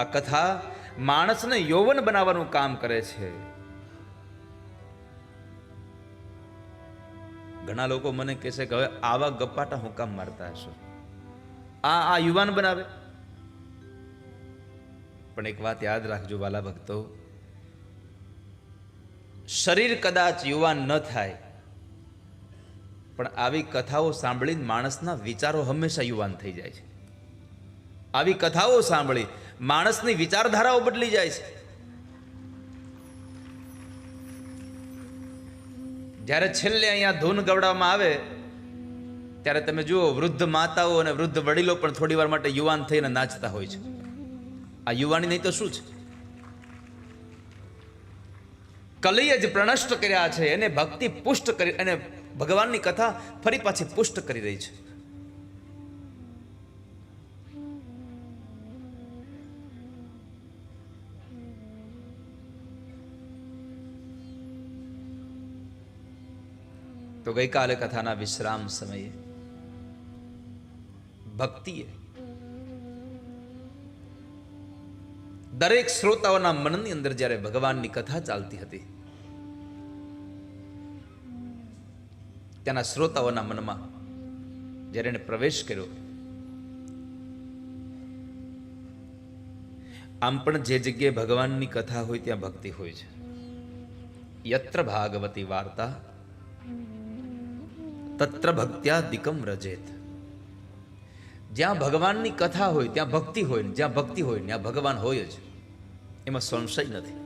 આ કથા માણસને યૌવન બનાવવાનું કામ કરે છે. ઘણા લોકો મને કહેશે કે હવે આવા ગપ્પાટા હું કામ મારતા હશો, આ યુવાન બનાવે. પણ એક વાત યાદ રાખજો વાલા ભક્તો, શરીર કદાચ યુવાન ન થાય, પણ આવી કથાઓ સાંભળીને માણસના વિચારો હંમેશા યુવાન થઈ જાય છે. આવી કથાઓ સાંભળી માણસની વિચારધારાઓ બદલી જાય છે. જ્યારે છેલ્લે અહીંયા ધૂન ગવડાવવામાં આવે ત્યારે તમે જુઓ, વૃદ્ધ માતાઓ અને વૃદ્ધ વડીલો પણ થોડી વાર માટે યુવાન થઈને નાચતા હોય છે. આ યુવાની નહીં તો શું છે? કલિએ જ પ્રનષ્ટ કર્યા છે, એને ભક્તિ પુષ્ટ કરી, અને ભગવાનની કથા ફરી પાછી પુષ્ટ કરી રહી છે. તો ગઈકાલે કથાના વિશ્રામ સમયે ભક્તિએ દરેક શ્રોતાઓના મનની અંદર જ્યારે ભગવાનની કથા ચાલતી હતી, ત્યાંના શ્રોતાઓના મનમાં જ્યારે એને પ્રવેશ કર્યો, આમ પણ જે જગ્યાએ ભગવાનની કથા હોય ત્યાં ભક્તિ હોય છે. યત્ર ભાગવતી વાર્તા તત્ર ભક્ત્યાદિકમ રજેત. જ્યાં ભગવાનની કથા હોય ત્યાં ભક્તિ હોય, ને જ્યાં ભક્તિ હોય ત્યાં ભગવાન હોય જ, એમાં સંશય નથી.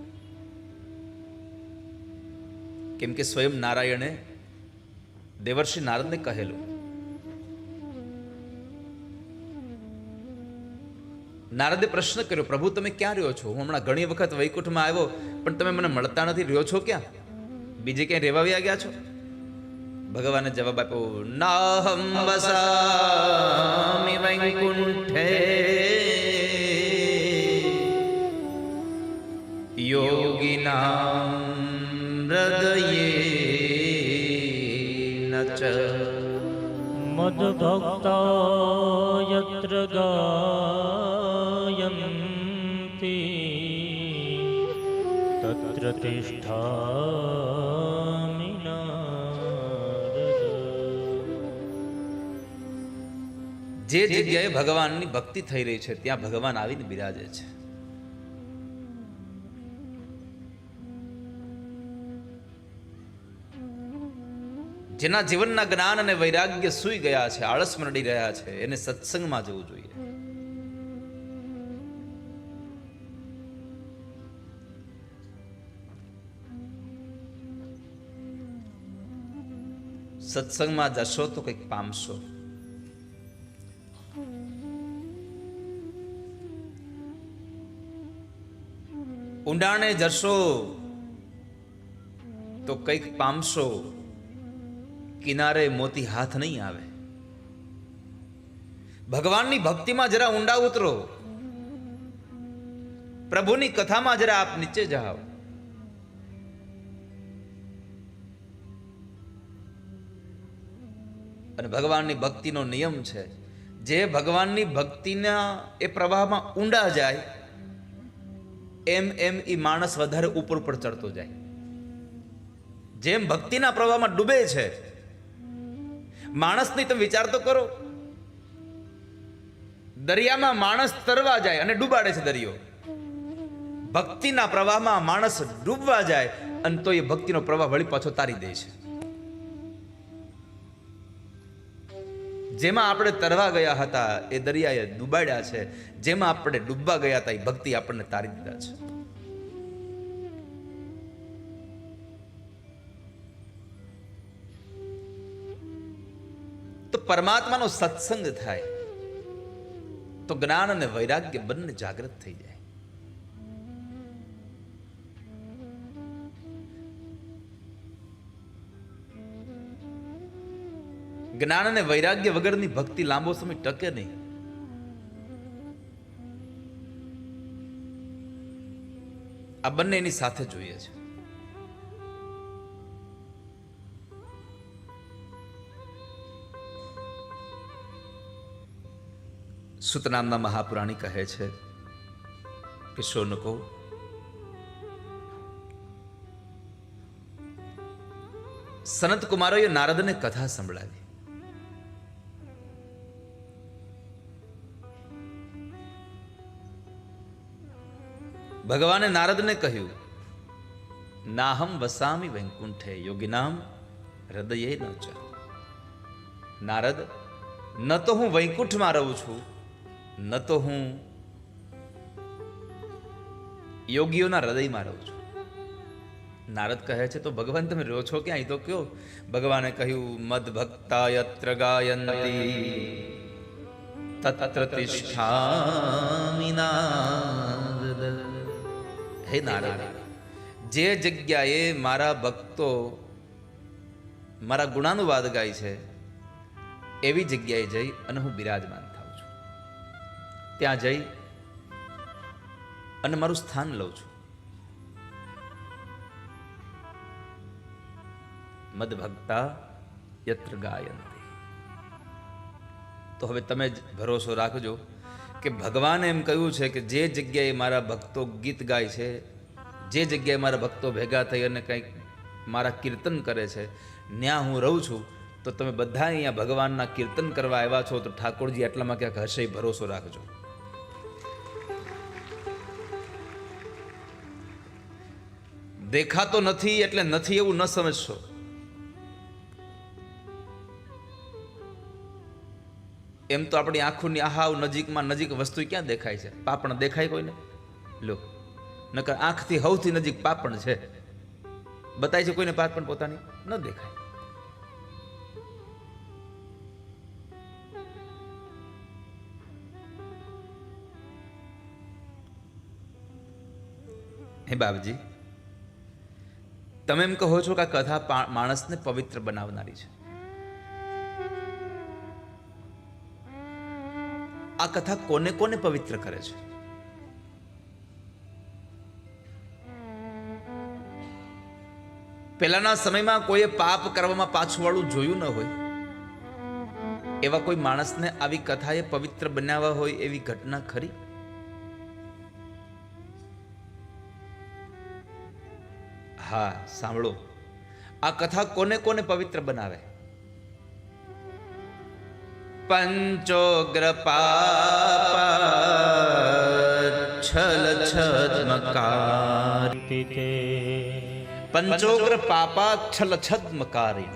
કેમ કે સ્વયં નારાયણે દેવર્ષિ નારદને કહેલું, નારદે પ્રશ્ન કર્યો, પ્રભુ તમે ક્યાં રહ્યો છો? હું હમણાં ઘણી વખત વૈકુંઠમાં આવ્યો, પણ તમે મને મળતા નથી, રહ્યો છો ક્યાં? બીજે ક્યાંય રહેવા ગયા છો? ભગવાને જવાબ આપ્યો, નાહમ વસામિ વૈકુંઠે યોગિનાં હૃદયેન ચ મદ્ભક્તા યત્ર ગાયન્તિ તત્ર તિષ્ઠામિ. જે જગ્યાએ ભગવાનની ભક્તિ થઈ રહી છે ત્યાં ભગવાન આવીને બિરાજે છે. જેના જીવનના જ્ઞાન અને વૈરાગ્ય સૂઈ ગયા છે, આળસ મરડી રહ્યા છે, એને સત્સંગમાં જવું જોઈએ. સત્સંગમાં જશો તો કંઈક પામશો. ઊંડાણે જશો તો કંઈક પામશો. કિનારે મોતી હાથ નહીં આવે. ભગવાનની ભક્તિમાં જરા ઊંડા ઉતરો, પ્રભુની કથામાં જરા આપ નીચે જાઓ. અને ભગવાનની ભક્તિનો નિયમ છે, જે ભગવાનની ભક્તિના એ પ્રવાહમાં ઊંડા જાય, એમ એમ એ માણસ વધારે ઉપર ઉપર ચડતો જાય. જેમ ભક્તિના પ્રવાહમાં ડૂબે છે માણસની, તમે વિચાર તો કરો, દરિયામાં માણસ તરવા જાય અને ડૂબાડે છે દરિયો. ભક્તિના પ્રવાહમાં માણસ ડૂબવા જાય અને તો એ ભક્તિનો પ્રવાહ વળી પાછો તારી દે છે. જેમાં આપણે તરવા ગયા હતા એ દરિયાએ ડૂબાડ્યા છે, જેમાં આપણે ડૂબવા ગયા હતા એ ભક્તિ આપણને તારી દીધા છે. તો પરમાત્માનો સત્સંગ થાય તો જ્ઞાન અને વૈરાગ્ય બંને જાગૃત થઈ જાય. જ્ઞાન અને વૈરાગ્ય વગરની ભક્તિ લાંબો સમય ટકે નહીં. આ બંને એની સાથે જોઈએ છે. સુત નામના મહાપુરાણી કહે છે, કે શૌનકો, સનત કુમારોએ નારદને કથા સંભળાવી. ભગવાને નારદને કહ્યું, નાહમ વસામી વૈકુંઠે યોગિનામ હૃદયે ન ચ. નારદ, ન તો હું વૈકુંઠમાં રહું છું, ન તો હું યોગીઓના હૃદયમાં રહું છું. નારદ કહે છે, તો ભગવાન તમે રહો છો ક્યાં? તો કયો? ભગવાને કહ્યું, મદ ભક્તા યત્ર ગાયંતી તત્ર તિષ્ઠામિ નારદ. હે નારદ, જે જગ્યાએ મારા ભક્તો મારા ગુણાનુવાદ ગાય છે એવી જગ્યાએ જઈ અને હું બિરાજમાન થાઉં છું. ત્યાં જઈ અને મારું સ્થાન લઉં છું. મદ ભક્તા યત્ર ગાયંતી. તો હવે તમે જ ભરોસો રાખજો કે ભગવાને એમ કહ્યું છે કે જે જગ્યાએ મારા ભક્તો ગીત ગાય છે, જે જગ્યાએ મારા ભક્તો ભેગા થઈ અને કંઈક મારા કીર્તન કરે છે, ત્યાં હું રહું છું. તો તમે બધા અહીંયા ભગવાનના કીર્તન કરવા આવ્યા છો, તો ઠાકોરજી આટલામાં ક્યાંક હશે, ભરોસો રાખજો. દેખાતો નથી એટલે નથી એવું ન સમજશો. એમ તો આપણી આંખોની આહાવ નજીકમાં નજીક વસ્તુ ક્યાં દેખાય છે? પાપણ દેખાય કોઈને? લો, નકર આંખથી સૌથી નજીક પાપણ છે. બતાય છે કોઈને પાપણ પોતાની? ન દેખાય. હે બાપજી, તમે એમ કહો છો કે આ કથા માણસને પવિત્ર બનાવનારી છે. આ કથા કોને કોને પવિત્ર કરે છે? પહેલાના સમયમાં કોઈએ પાપ કરવામાં પાછું વાળું જોયું ન હોય, એવા કોઈ માણસને આવી કથાએ પવિત્ર બનાવવા હોય એવી ઘટના ખરી? હા, સાંભળો, આ કથા કોને કોને પવિત્ર બનાવે? પંચોગ્ર પાપા છલ પંચોગ્ર પાપા છલ છદ્મકારી.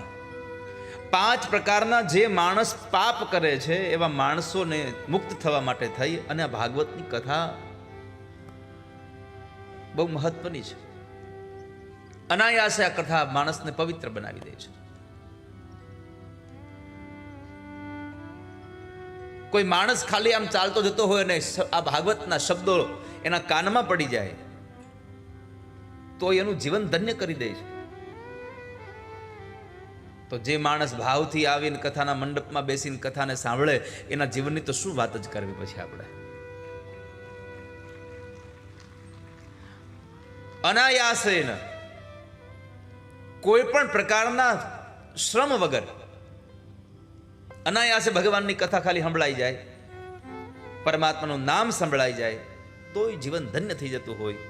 5 પ્રકારના જે માણસ પાપ કરે છે એવા માણસોને મુક્ત થવા માટે થઈ અને આ ભાગવતની કથા બહુ મહત્વની છે. અનાયાસે આ કથા માણસને પવિત્ર બનાવી દે છે. કોઈ માણસ ખાલી આમ ચાલતો જતો હોય અને આ ભાગવતના શબ્દો એના કાનમાં પડી જાય તો એનું જીવન ધન્ય કરી દે છે. તો જે માણસ ભાવથી આવીને કથાના મંડપમાં બેસીને કથાને સાંભળે એના જીવનની તો શું વાત જ કરવી પછી આપણે. અનાયાસેન, કોઈ પણ પ્રકારના શ્રમ વગર અનાયાસે ભગવાનની કથા ખાલી સંભળાઈ જાય, પરમાત્માનું નામ સંભળાઈ જાય તોય જીવન ધન્ય થઈ જતું હોય.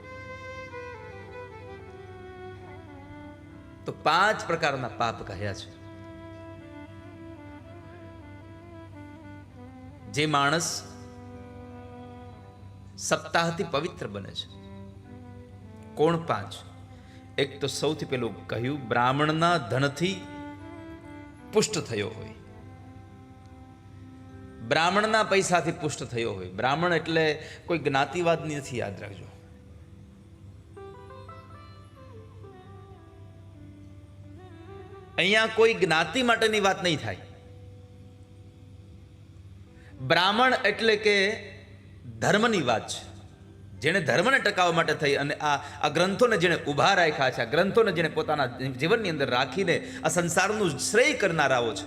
તો 5 પ્રકારના પાપ કહ્યા છે. જે માણસ સપ્તાહથી પવિત્ર બને છે. કોણ 5? એક તો સૌથી પહેલું કહ્યું, બ્રાહ્મણના ધનથી પુષ્ટ થયો હોય, બ્રાહ્મણના પૈસાથી પુષ્ટ થયો હોય. બ્રાહ્મણ એટલે કોઈ જ્ઞાતિવાદ નથી, યાદ રાખજો. અહીંયા કોઈ જ્ઞાતિ માટેની વાત નહીં થાય. બ્રાહ્મણ એટલે કે ધર્મની વાત છે. જેણે ધર્મને ટકાવવા માટે થઈ અને આ ગ્રંથોને જેણે ઊભા રાખ્યા છે, આ ગ્રંથોને જેણે પોતાના જીવનની અંદર રાખીને આ સંસારનું શ્રેય કરનારાઓ છે,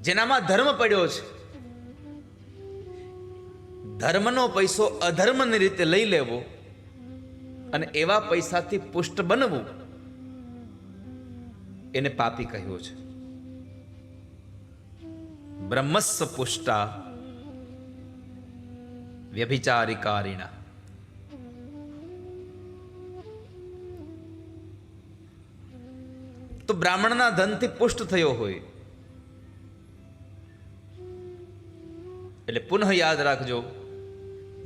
જેનામાં ધર્મ પડ્યો છે. ધર્મનો પૈસો અધર્મની રીતે લઈ લેવો અને એવા પૈસાથી પુષ્ટ બનવું, એને પાપી કહ્યો છે. બ્રહ્મસ્વ પુષ્ટા વ્યભિચારિકારિણા. તો બ્રાહ્મણના ધનથી પુષ્ટ થયો હોય એટલે પુનઃ યાદ રાખજો,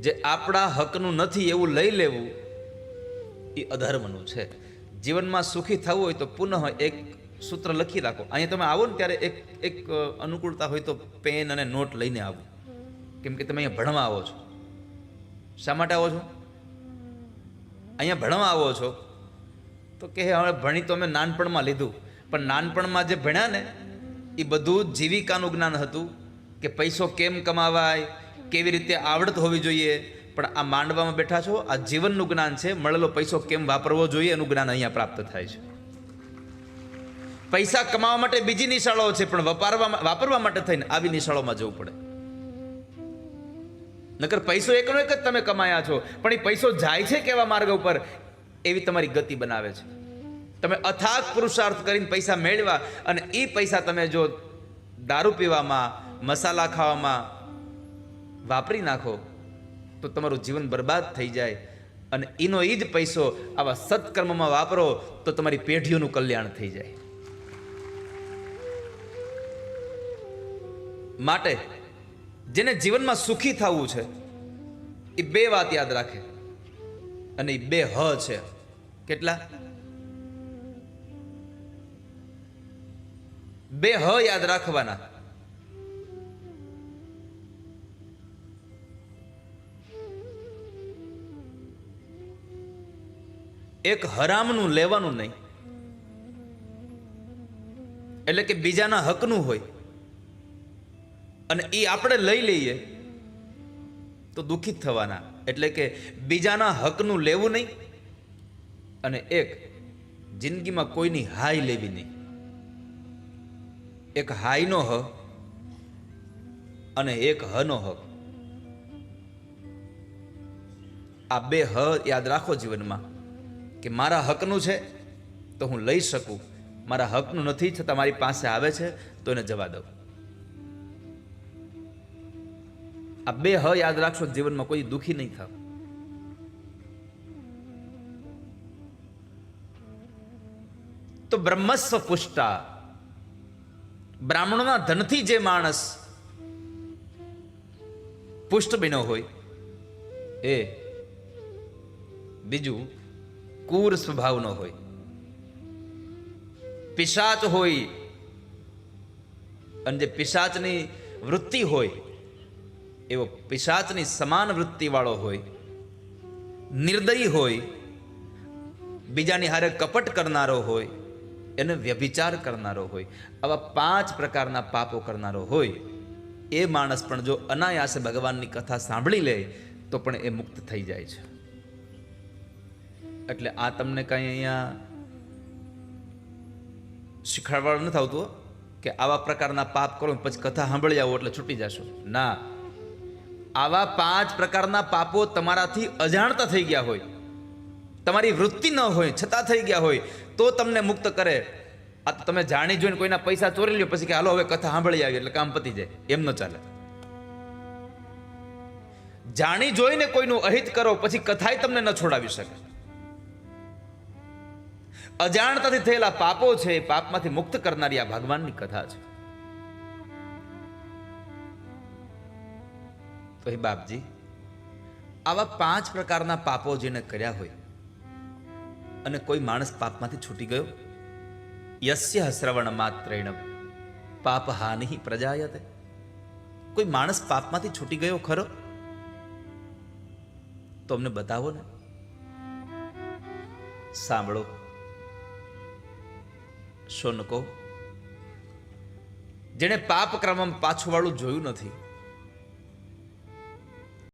જે આપણા હકનું નથી એવું લઈ લેવું એ અધર્મનું છે. જીવનમાં સુખી થવું હોય તો પુનઃ એક સૂત્ર લખી રાખો. અહીંયા તમે આવો ને ત્યારે એક અનુકૂળતા હોય તો પેન અને નોટ લઈને આવો, કેમ કે તમે અહીંયા ભણવા આવો છો. શા માટે આવો છો? અહીંયા ભણવા આવો છો તો કે હવે ભણી તો અમે નાનપણમાં લીધું, પણ નાનપણમાં જે ભણ્યા ને એ બધું જીવિકાનું જ્ઞાન હતું, કે પૈસો કેમ કમાવાય, કેવી રીતે આવડત હોવી જોઈએ. પણ આ માંડવામાં બેઠા છો, આ જીવનનું જ્ઞાન છે. મળેલો પૈસો કેમ વાપરવો જોઈએ એનું જ્ઞાન અહીંયા પ્રાપ્ત થાય છે. પૈસા કમાવા માટે બીજી નિશાળો છે, પણ વાપરવા માટે થઈને આવી નિશાળોમાં જવું પડે. નકર પૈસો એકનો એક જ તમે કમાયા છો, પણ એ પૈસો જાય છે કેવા માર્ગ ઉપર એવી તમારી ગતિ બનાવે છે. તમે અથાગ પુરુષાર્થ કરીને પૈસા મેળવ્યા અને એ પૈસા તમે જો દારૂ પીવામાં, મસાલા ખાવામાં વાપરી નાખો તો તમારું જીવન બરબાદ થઈ જાય. અને એનો એ જ પૈસો આવા સત્કર્મમાં વાપરો તો તમારી પેઢીઓનું કલ્યાણ થઈ જાય. માટે જેને જીવનમાં સુખી થવું છે એ બે વાત યાદ રાખે, અને એ બે હ છે. કેટલા? બે હ યાદ રાખવાના. એક હરામનું લેવાનું નહીં, એટલે કે બીજાના હકનું હોય અને એ આપણે લઈ લઈએ તો દુઃખિત થવાના. એટલે કે બીજાના હકનું લેવું નહીં, અને એક જિંદગીમાં કોઈની હાય લેવી નહીં. એક હાયનો હ અને એક હનો હક. આ બે હ યાદ રાખો જીવનમાં, કે મારા હકનું છે તો હું લઈ શકું, મારા હકનું નથી છતાં મારી પાસે આવે છે તો એને જવા દઉં. આ બે હ યાદ રાખશો, જીવનમાં કોઈ દુઃખી નહીં થાવ. તો બ્રહ્મસ્વ પુષ્ટા, બ્રાહ્મણોના ધનથી જે માણસ પુષ્ટ બન્યો હોય એ બીજું ક્રૂર સ્વભાવનો હોય. પિશાચ હોય અને જે પિશાચની વૃત્તિ હોય એવો પિશાચની સમાન વૃત્તિ વાળો હોય. નિર્દયી હોય, બીજાની હારે કપટ કરનારો હોય, એને વ્યભિચાર કરનારો હોય. આવા 5 પ્રકારના પાપો કરનારો હોય એ માણસ પણ જો અનાયાસે ભગવાનની કથા સાંભળી લે તો પણ એ મુક્ત થઈ જાય છે. એટલે આ તમને કઈ અહીંયા શીખવાડવાનું નથી આવતું કે આવા પ્રકારના પાપ કરો પછી કથા સાંભળી આવો એટલે છૂટી જશો. ના, આવા 5 પ્રકારના પાપો તમારાથી અજાણતા થઈ ગયા હોય, તમારી વૃત્તિ ન હોય છતાં થઈ ગયા હોય તો તમને મુક્ત કરે. આ તો તમે જાણી જોઈને કોઈના પૈસા ચોરી લ્યો પછી કે હાલો હવે કથા સાંભળી આવી એટલે કામ પતી જાય, એમ ન ચાલે. જાણી જોઈને કોઈનું અહિત કરો પછી કથાય તમને ન છોડાવી શકે. અજાણતાથી થયેલા પાપો છે, પાપમાંથી મુક્ત કરનારી આ ભગવાનની કથા છે. તો હે બાપજી, આવા 5 પ્રકારના પાપો જેને કર્યા હોય અને કોઈ માણસ પાપમાંથી છૂટી ગયો, યસ્ય શ્રવણ માત્રેણ પાપ હાનિ પ્રજાયતે. કોઈ માણસ પાપમાંથી છૂટી ગયો ખરો તો અમને બતાવો ને. સાંભળો, શોनको, જેણે પાપ ક્રમમાં પાછું વાળું જોયું નથી,